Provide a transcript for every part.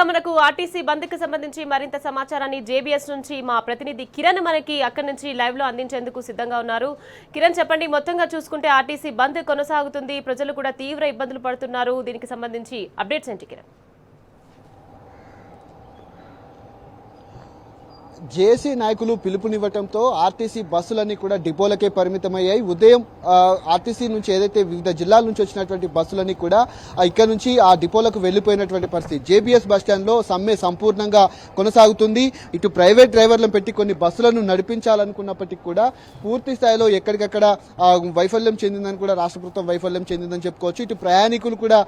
మనకు ఆర్టీసీ బంద్ కి సంబంధించి మరింత సమాచారాన్ని జేబీఎస్ నుంచి మా ప్రతినిధి కిరణ్ మనకి అక్కడి నుంచి లైవ్ లో అందించేందుకు సిద్ధంగా ఉన్నారు. కిరణ్ చెప్పండి, మొత్తంగా చూసుకుంటే ఆర్టీసీ బంద్ కొనసాగుతుంది, ప్రజలు కూడా తీవ్ర ఇబ్బందులు పడుతున్నారు. దీనికి సంబంధించి అప్డేట్స్ ఏంటి కిరణ్? జేఏసీ నాయకులు పిలుపునివ్వడంతో ఆర్టీసీ బస్సులన్నీ కూడా డిపోలకే పరిమితమయ్యాయి. ఉదయం ఆర్టీసీ నుంచి ఏదైతే వివిధ జిల్లాల నుంచి వచ్చినటువంటి బస్సులన్నీ కూడా ఇక్కడ నుంచి ఆ డిపోలకు వెళ్లిపోయినటువంటి పరిస్థితి. జేబీఎస్ బస్టాండ్లో సమ్మె సంపూర్ణంగా కొనసాగుతుంది. ఇటు ప్రైవేట్ డ్రైవర్లను పెట్టి కొన్ని బస్సులను నడిపించాలనుకున్నప్పటికీ కూడా పూర్తి స్థాయిలో ఎక్కడికక్కడ వైఫల్యం చెందిందని కూడా రాష్ట్ర ప్రభుత్వం వైఫల్యం చెందిందని చెప్పుకోవచ్చు. ఇటు ప్రయాణికులు కూడా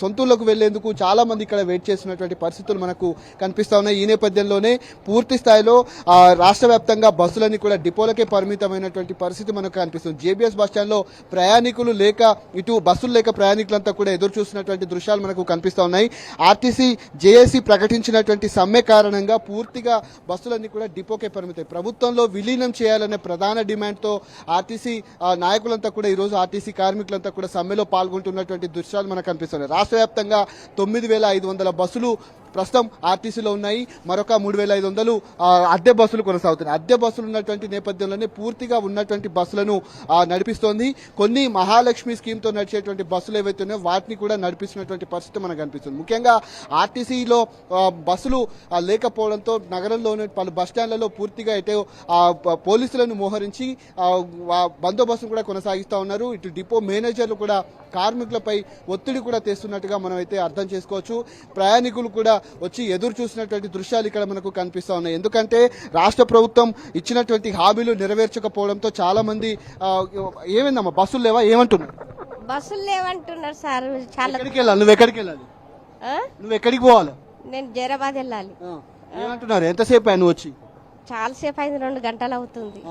సొంతూళ్లకు వెళ్లేందుకు చాలా మంది ఇక్కడ వెయిట్ చేస్తున్నటువంటి పరిస్థితులు మనకు కనిపిస్తా ఉన్నాయి. ఈ నేపథ్యంలోనే పూర్తి స్థాయిలో రాష్ట్ర వ్యాప్తంగా బస్సులన్నీ కూడా డిపోలకే పరిమితమైనటువంటి పరిస్థితి మనకు కనిపిస్తుంది. జేబీఎస్ బస్టాండ్లో ప్రయాణికులు లేక ఇటు బస్సులు లేక ప్రయాణికులంతా కూడా ఎదురు చూస్తున్నటువంటి దృశ్యాలు మనకు కనిపిస్తా ఉన్నాయి. ఆర్టీసీ జేఏసీ ప్రకటించినటువంటి సమ్మె కారణంగా పూర్తిగా బస్సులన్నీ కూడా డిపోకే పరిమితాయి. ప్రభుత్వంలో విలీనం చేయాలనే ప్రధాన డిమాండ్తో ఆర్టీసీ నాయకులంతా కూడా ఈరోజు ఆర్టీసీ కార్మికులంతా కూడా సమ్మెలో పాల్గొంటున్నటువంటి దృశ్యాలు మనకు కనిపిస్తున్నాయి. రాష్ట్ర వ్యాప్తంగా 9,500 బస్సులు ప్రస్తుతం ఆర్టీసీలో ఉన్నాయి. మరొక 3,500 అద్దె బస్సులు కొనసాగుతున్నాయి. అద్దె బస్సులు ఉన్నటువంటి నేపథ్యంలోనే పూర్తిగా ఉన్నటువంటి బస్సులను నడిపిస్తోంది. కొన్ని మహాలక్ష్మి స్కీమ్తో నడిచేటువంటి బస్సులు ఏవైతే ఉన్నాయో వాటిని కూడా నడిపిస్తున్నటువంటి పరిస్థితి మనకు కనిపిస్తుంది. ముఖ్యంగా ఆర్టీసీలో బస్సులు లేకపోవడంతో నగరంలోని పలు బస్టాండ్లలో పూర్తిగా అయితే పోలీసులను మోహరించి బందోబస్తును కూడా కొనసాగిస్తూ ఉన్నారు. ఇటు డిపో మేనేజర్లు కూడా కార్మికులపై ఒత్తిడి కూడా తెస్తున్నట్టుగా మనం అయితే అర్థం చేసుకోవచ్చు. ప్రయాణికులు కూడా వచ్చి ఎదురు చూసినటువంటి దృశ్యాలు ఇక్కడ మనకు కనిపిస్తూ ఉన్నాయి. ఎందుకంటే రాష్ట్ర ప్రభుత్వం ఇచ్చినటువంటి హామీలు నెరవేర్చకపోవడంతో చాలా మంది ఏమైందమ్మా బస్సులు లేవా ఏమంటున్నారు? బస్సులు లేవంటున్నారు సార్. చాలా ఎక్కడికి వెళ్ళాలి? నువ్వు ఎక్కడికి వెళ్ళాలి? నువ్వు ఎక్కడికి పోవాలి? నేను జైరాబాద్ వెళ్ళాలి. ఏమంటున్నారు? ఎంతసేపు అయ్యా నువ్వు వచ్చి? చాలాసేపు అయింది, 2 గంటలు అవుతుంది.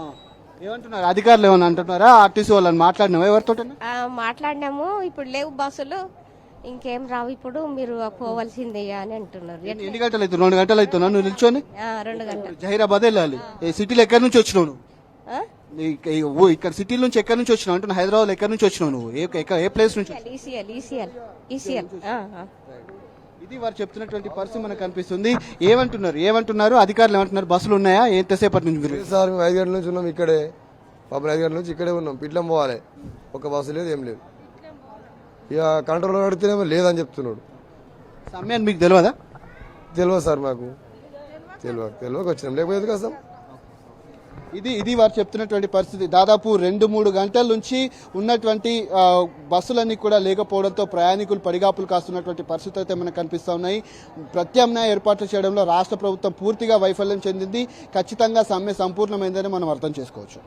ఏమంటున్నారు అధికారులు? ఏమన్నా అంటున్నారా? ఆర్టీసీ వాళ్ళని మాట్లాడినావా? ఎవరితో మాట్లాడినాము. ఇప్పుడు లేవు బస్సులు, ఇంకేం రావు, ఇప్పుడు మీరు పోవాల్సిందే అని అంటున్నారు. ఎన్ని గంటలు అవుతుంది? 2 గంటలు అవుతున్నా నువ్వు నిల్చొని? 2 గంటలు. జహీరాబాద్ వెళ్ళాలి. సిటీలో ఎక్కడి నుంచి వచ్చినావు నువ్వు? ఇక్కడ సిటీ నుంచి ఎక్కడి నుంచి వచ్చినావు అంటున్నా? హైదరాబాద్ ఎక్కడి నుంచి వచ్చినావు నువ్వు? ఏ ప్లేస్ నుంచి? ఈసీఎల్. ఇది వారు చెప్తున్నటువంటి పరిస్థితి మనకు కనిపిస్తుంది. ఏమంటున్నారు అధికారులు? ఏమంటున్నారు? బస్సులు ఉన్నాయా? ఎంతసేపటి నుంచి మీరు? సార్ మేము 5 గంటల నుంచి ఉన్నాం ఇక్కడే. పాపం 5 గంటల నుంచి ఇక్కడే ఉన్నాం. పిట్లం పోవాలి, ఒక బస్సు లేదు, ఏం లేదు. ఇక కంట్రోలర్ అడిగితేనేమో లేదని చెప్తున్నాడు. సమ్మె అని మీకు తెలియదా? తెలియదు సార్, మాకు తెలియక వచ్చినాం, లేకపోతే ఎందుకు వస్తాం? ఇది వారు చెప్తున్నటువంటి పరిస్థితి. దాదాపు 2-3 గంటల నుంచి ఉన్నటువంటి బస్సులన్నీ కూడా లేకపోవడంతో ప్రయాణికులు పడిగాపులు కాస్తున్నటువంటి పరిస్థితి అయితే మనకు కనిపిస్తూ ఉన్నాయి. ప్రత్యామ్నాయ ఏర్పాట్లు చేయడంలో రాష్ట్ర ప్రభుత్వం పూర్తిగా వైఫల్యం చెందింది. ఖచ్చితంగా సమ్మె సంపూర్ణమైందని మనం అర్థం చేసుకోవచ్చు.